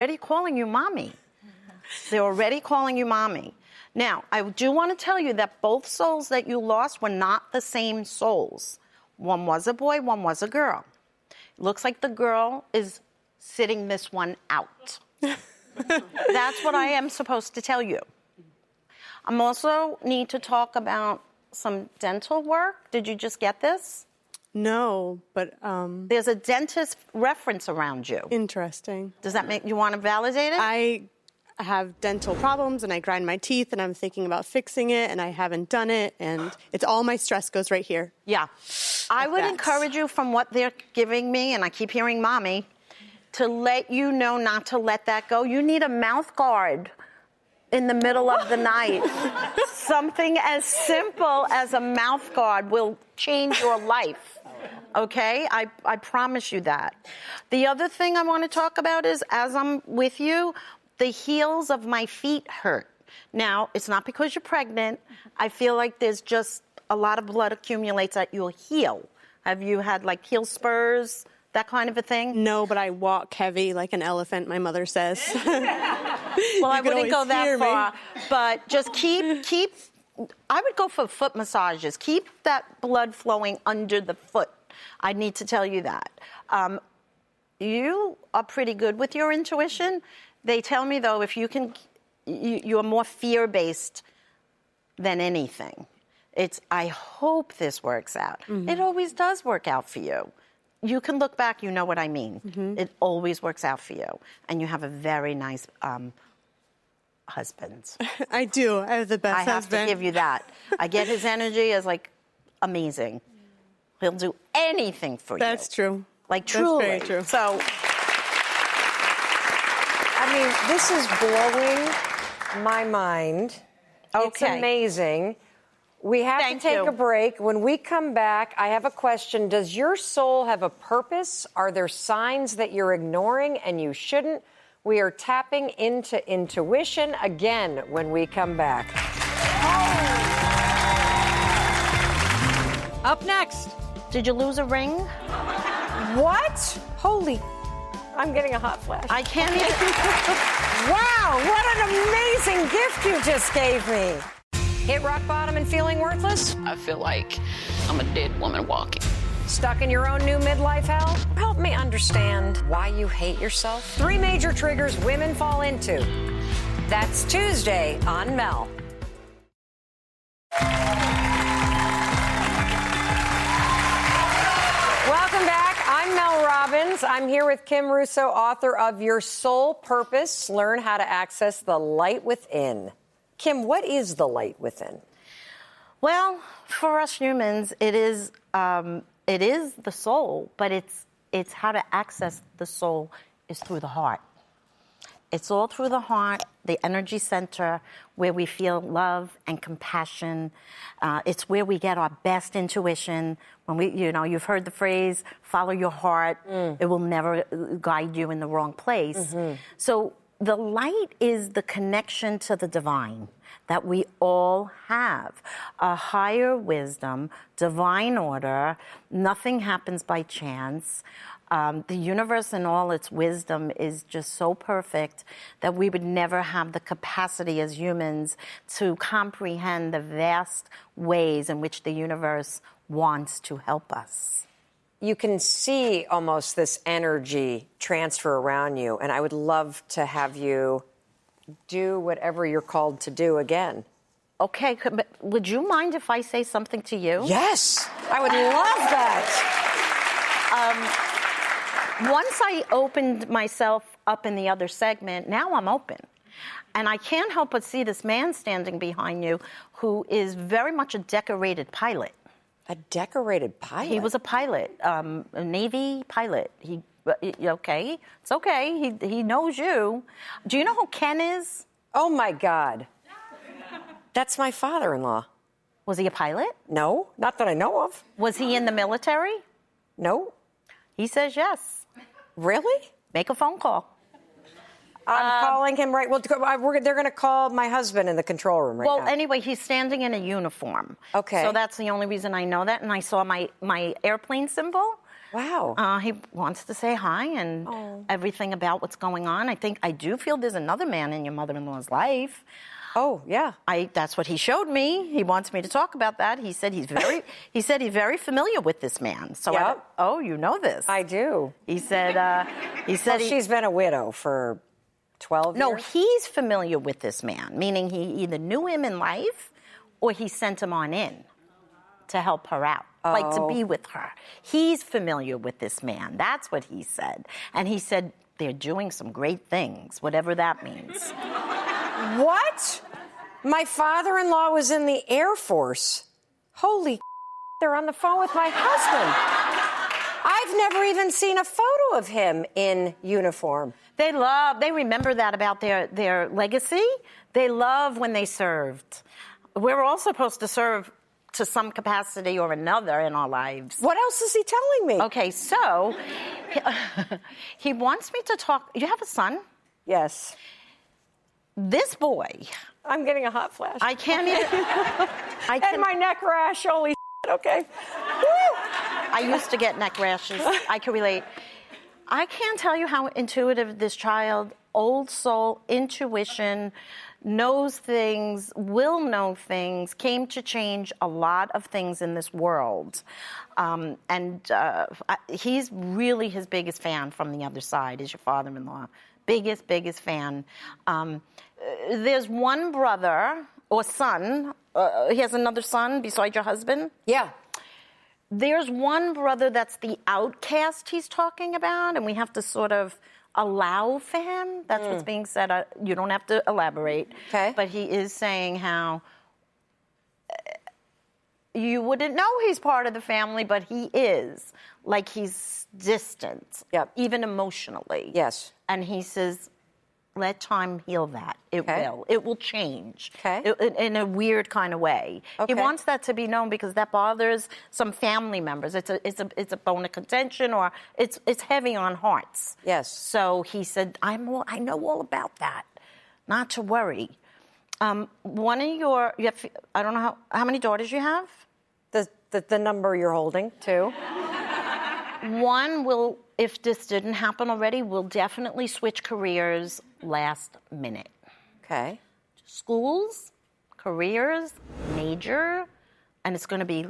already calling you mommy. They're already calling you mommy. Now, I do want to tell you that both souls that you lost were not the same souls. One was a boy, one was a girl. It looks like the girl is sitting this one out. That's what I am supposed to tell you. I'm also need to talk about some dental work. Did you just get this? No, but... There's a dentist reference around you. Interesting. Does that make you want to validate it? I have dental problems and I grind my teeth and I'm thinking about fixing it and I haven't done it and it's all my stress goes right here. Yeah. I would encourage you from what they're giving me, and I keep hearing mommy, to let you know not to let that go. You need a mouth guard in the middle of the night. Something as simple as a mouth guard will change your life. Okay? I promise you that. The other thing I want to talk about is, as I'm with you, the heels of my feet hurt. Now, it's not because you're pregnant. I feel like there's just a lot of blood accumulates at your heel. Have you had like heel spurs, that kind of a thing? No, but I walk heavy like an elephant, my mother says. Well, I wouldn't go that far, but just keep, I would go for foot massages. Keep that blood flowing under the foot. I need to tell you that. You are pretty good with your intuition. They tell me, though, if you can, you're more fear-based than anything. I hope this works out. Mm-hmm. It always does work out for you. You can look back, you know what I mean. Mm-hmm. It always works out for you. And you have a very nice husband. I do. I have the best husband. I have to give you that. I get his energy as, like, amazing. He'll do anything for you. That's true. Like, truly. That's very true. So... I mean, this is blowing my mind. Okay. It's amazing. We have to take a break. When we come back, I have a question. Does your soul have a purpose? Are there signs that you're ignoring and you shouldn't? We are tapping into intuition again when we come back. Oh. Up next. Did you lose a ring? What? Holy... I'm getting a hot flash. I can't even... Wow, what an amazing gift you just gave me. Hit rock bottom and feeling worthless? I feel like I'm a dead woman walking. Stuck in your own new midlife hell? Help me understand why you hate yourself. 3 major triggers women fall into. That's Tuesday on Mel. Welcome back. I'm Mel Robbins. I'm here with Kim Russo, author of Your Soul Purpose, Learn How to Access the Light Within. Kim, what is the light within? Well, for us humans, it is the soul, but it's how to access the soul is through the heart. It's all through the heart, the energy center, where we feel love and compassion. It's where we get our best intuition. When you've heard the phrase, follow your heart. It will never guide you in the wrong place. Mm-hmm. So the light is the connection to the divine that we all have. A higher wisdom, divine order. Nothing happens by chance. The universe in all its wisdom is just so perfect that we would never have the capacity as humans to comprehend the vast ways in which the universe wants to help us. You can see almost this energy transfer around you, and I would love to have you do whatever you're called to do again. Okay, but would you mind if I say something to you? Yes, I would love that. Once I opened myself up in the other segment, now I'm open. And I can't help but see this man standing behind you who is very much a decorated pilot. A decorated pilot? He was a pilot, a Navy pilot. Okay, it's okay. He knows you. Do you know who Ken is? Oh, my God. That's my father-in-law. Was he a pilot? No, not that I know of. Was he in the military? No. He says yes. Really? Make a phone call. I'm calling him right. Well, they're going to call my husband in the control room right now. Well, anyway, he's standing in a uniform. Okay. So that's the only reason I know that. And I saw my airplane symbol. Wow. He wants to say hi and everything about what's going on. I do feel there's another man in your mother-in-law's life. Oh, yeah. That's what he showed me. He wants me to talk about that. He said he's very familiar with this man. So Yep. you know this. I do. He said she's been a widow for 12 years? No, he's familiar with this man, meaning he either knew him in life or he sent him on in to help her out, like to be with her. He's familiar with this man. That's what he said. And he said they're doing some great things, whatever that means. What? My father-in-law was in the Air Force. Holy they're on the phone with my husband. I've never even seen a photo of him in uniform. They remember that about their legacy. They love when they served. We're all supposed to serve to some capacity or another in our lives. What else is he telling me? Okay, so he wants me to talk. You have a son? Yes. This boy. I'm getting a hot flash. I can't even. And my neck rash. Holy okay. I used to get neck rashes. I can relate. I can't tell you how intuitive this child, old soul, intuition, knows things, will know things, came to change a lot of things in this world. He's really his biggest fan from the other side, is your father-in-law. Biggest fan. There's one brother or son. He has another son besides your husband? Yeah. There's one brother that's the outcast he's talking about, and we have to sort of allow for him. That's what's being said. You don't have to elaborate. Okay. But he is saying how you wouldn't know he's part of the family, but he is. Like he's distant, even emotionally. Yes. And he says, let time heal that. It will. It will change. Okay. In a weird kind of way. Okay. He wants that to be known because that bothers some family members. It's a bone of contention, or it's heavy on hearts. Yes. So he said, I know all about that. Not to worry. One of your, I don't know how many daughters you have? The number you're holding, 2. One will, if this didn't happen already, will definitely switch careers last minute. Okay. Schools, careers, major, and it's going to be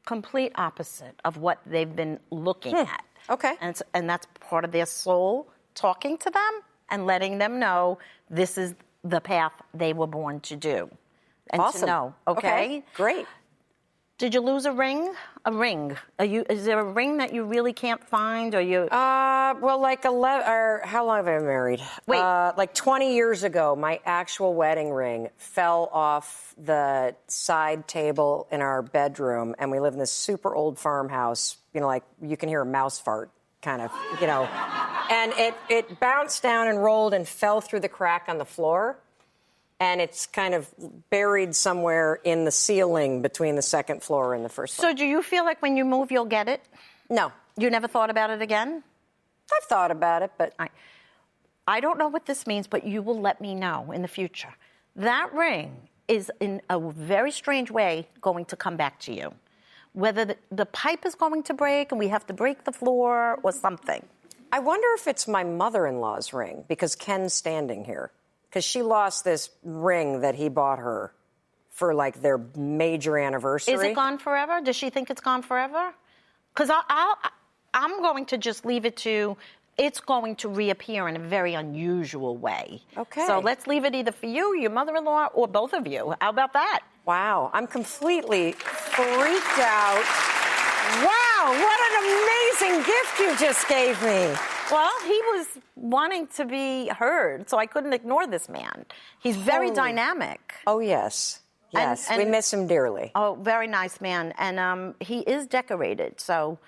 complete opposite of what they've been looking at. Okay. And that's part of their soul talking to them and letting them know this is the path they were born to do. And awesome. To know, okay? Great. Did you lose a ring? A ring? Is there a ring that you really can't find, or you? Well, like 11. Or how long have I been married? Wait. Like 20 years ago, my actual wedding ring fell off the side table in our bedroom, and we live in this super old farmhouse. You know, like you can hear a mouse fart, kind of. You know, and it bounced down and rolled and fell through the crack on the floor. And it's kind of buried somewhere in the ceiling between the second floor and the first floor. So do you feel like when you move, you'll get it? No. You never thought about it again? I've thought about it, but... I don't know what this means, but you will let me know in the future. That ring is, in a very strange way, going to come back to you. Whether the pipe is going to break and we have to break the floor or something. I wonder if it's my mother-in-law's ring, because Ken's standing here. Because she lost this ring that he bought her for, like, their major anniversary. Is it gone forever? Does she think it's gone forever? Because I'm going to just leave it to, it's going to reappear in a very unusual way. Okay. So let's leave it either for you, your mother-in-law, or both of you. How about that? Wow. I'm completely freaked out. Wow, what an amazing gift you just gave me. Well, he was wanting to be heard, so I couldn't ignore this man. He's very dynamic. Oh, yes. Yes, And we miss him dearly. Oh, very nice man. And he is decorated, so...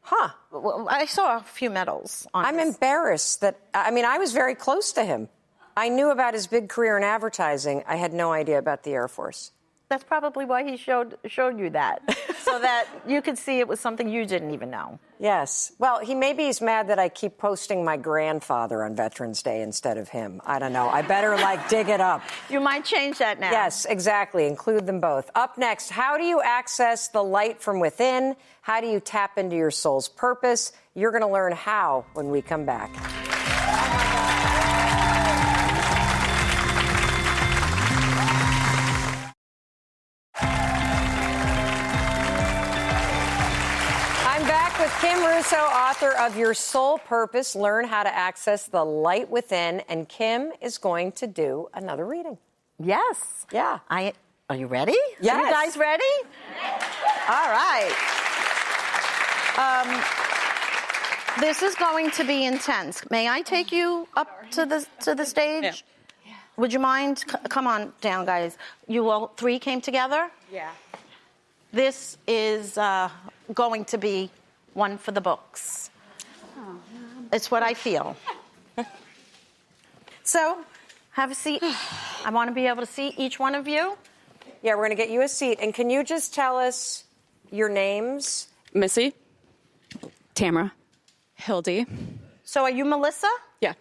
Huh. Well, I saw a few medals on I'm his... embarrassed that... I mean, I was very close to him. I knew about his big career in advertising. I had no idea about the Air Force. That's probably why he showed you that, so that you could see it was something you didn't even know. Yes. Well, he's mad that I keep posting my grandfather on Veterans Day instead of him. I don't know. I better, dig it up. You might change that now. Yes, exactly. Include them both. Up next, how do you access the light from within? How do you tap into your soul's purpose? You're going to learn how when we come back. With Kim Russo, author of Your Soul Purpose, Learn How to Access the Light Within. And Kim is going to do another reading. Yes. Yeah. Are you ready? Yes. Are you guys ready? All right. This is going to be intense. May I take you up to the stage? Yeah. Would you mind? Come on down, guys. You all three came together? Yeah. This is going to be one for the books. It's what I feel. So, have a seat. I want to be able to see each one of you. Yeah, we're going to get you a seat. And can you just tell us your names? Missy, Tamara, Hildy. So, are you Melissa? Yeah.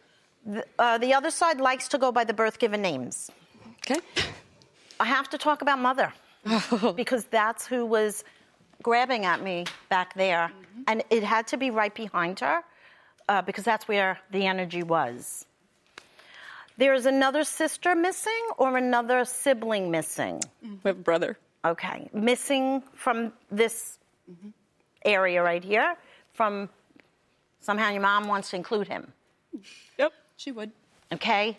The other side likes to go by the birth given names. Okay. I have to talk about Mother because that's who was grabbing at me back there. And it had to be right behind her because that's where the energy was. There's another sister missing or another sibling missing? We have a brother. Okay. Missing from this area right here. From somehow your mom wants to include him. Yep, she would. Okay.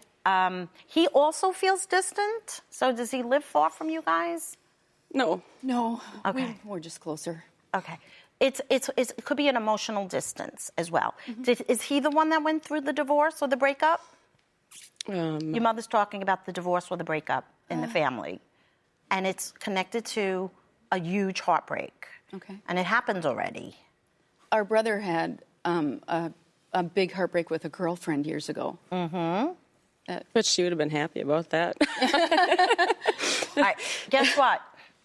He also feels distant. So does he live far from you guys? No. Okay. We're just closer. Okay. It could be an emotional distance as well. Is he the one that went through the divorce or the breakup? Your mother's talking about the divorce or the breakup in the family. And it's connected to a huge heartbreak. Okay. And it happened already. Our brother had a big heartbreak with a girlfriend years ago. Mm-hmm. But she would have been happy about that. All right. Guess what?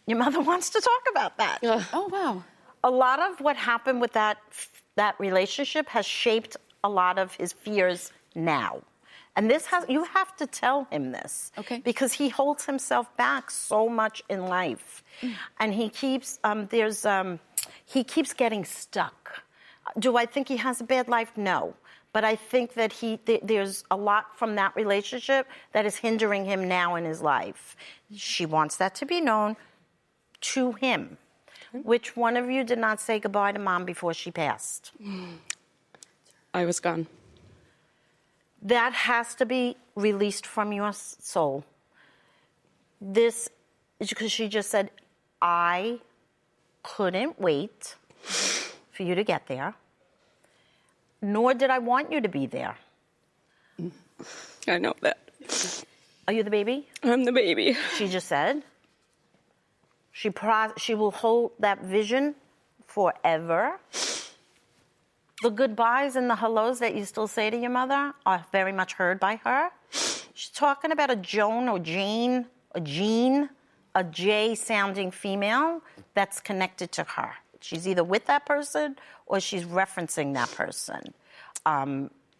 Your mother wants to talk about that. Oh, wow. A lot of what happened with that relationship has shaped a lot of his fears now. And you have to tell him this. Okay. Because he holds himself back so much in life. And he keeps, he keeps getting stuck. Do I think he has a bad life? No. But I think that there's a lot from that relationship that is hindering him now in his life. She wants that to be known to him. Which one of you did not say goodbye to Mom before she passed? I was gone. That has to be released from your soul. This is because she just said, I couldn't wait for you to get there, nor did I want you to be there. I know that. Are you the baby? I'm the baby. She just said. She will hold that vision forever. The goodbyes and the hellos that you still say to your mother are very much heard by her. She's talking about a Joan or Jane, a Jean, a J-sounding female that's connected to her. She's either with that person or she's referencing that person.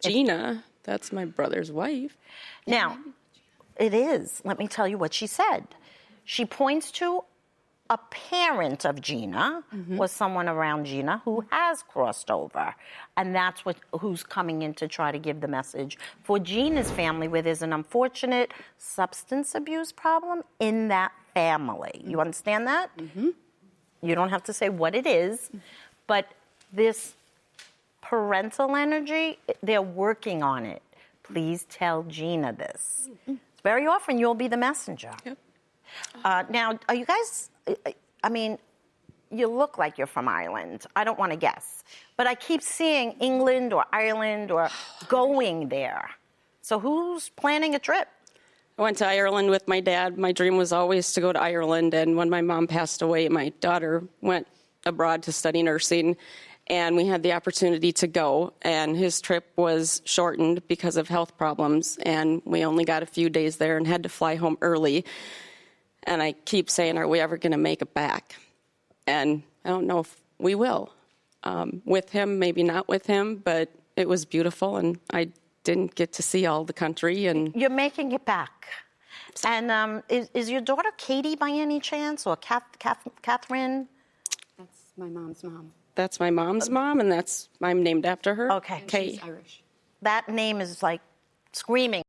Gina, that's my brother's wife. Now, it is. Let me tell you what she said. She points to a parent of Gina, was someone around Gina who has crossed over. And that's who's coming in to try to give the message for Gina's family, where there's an unfortunate substance abuse problem in that family. You understand that? You don't have to say what it is, but this parental energy, they're working on it. Please tell Gina this. Very often you'll be the messenger. Yep. Now, are you guys, I mean, you look like you're from Ireland. I don't want to guess. But I keep seeing England or Ireland or going there. So who's planning a trip? I went to Ireland with my dad. My dream was always to go to Ireland. And when my mom passed away, my daughter went abroad to study nursing. And we had the opportunity to go. And his trip was shortened because of health problems. And we only got a few days there and had to fly home early. And I keep saying, are we ever going to make it back? And I don't know if we will. With him, maybe not with him, but it was beautiful, and I didn't get to see all the country. And you're making it back. And is your daughter Katie by any chance, or Catherine? That's my mom's mom. That's my mom's mom, and I'm named after her. Okay. She's Irish. That name is like screaming.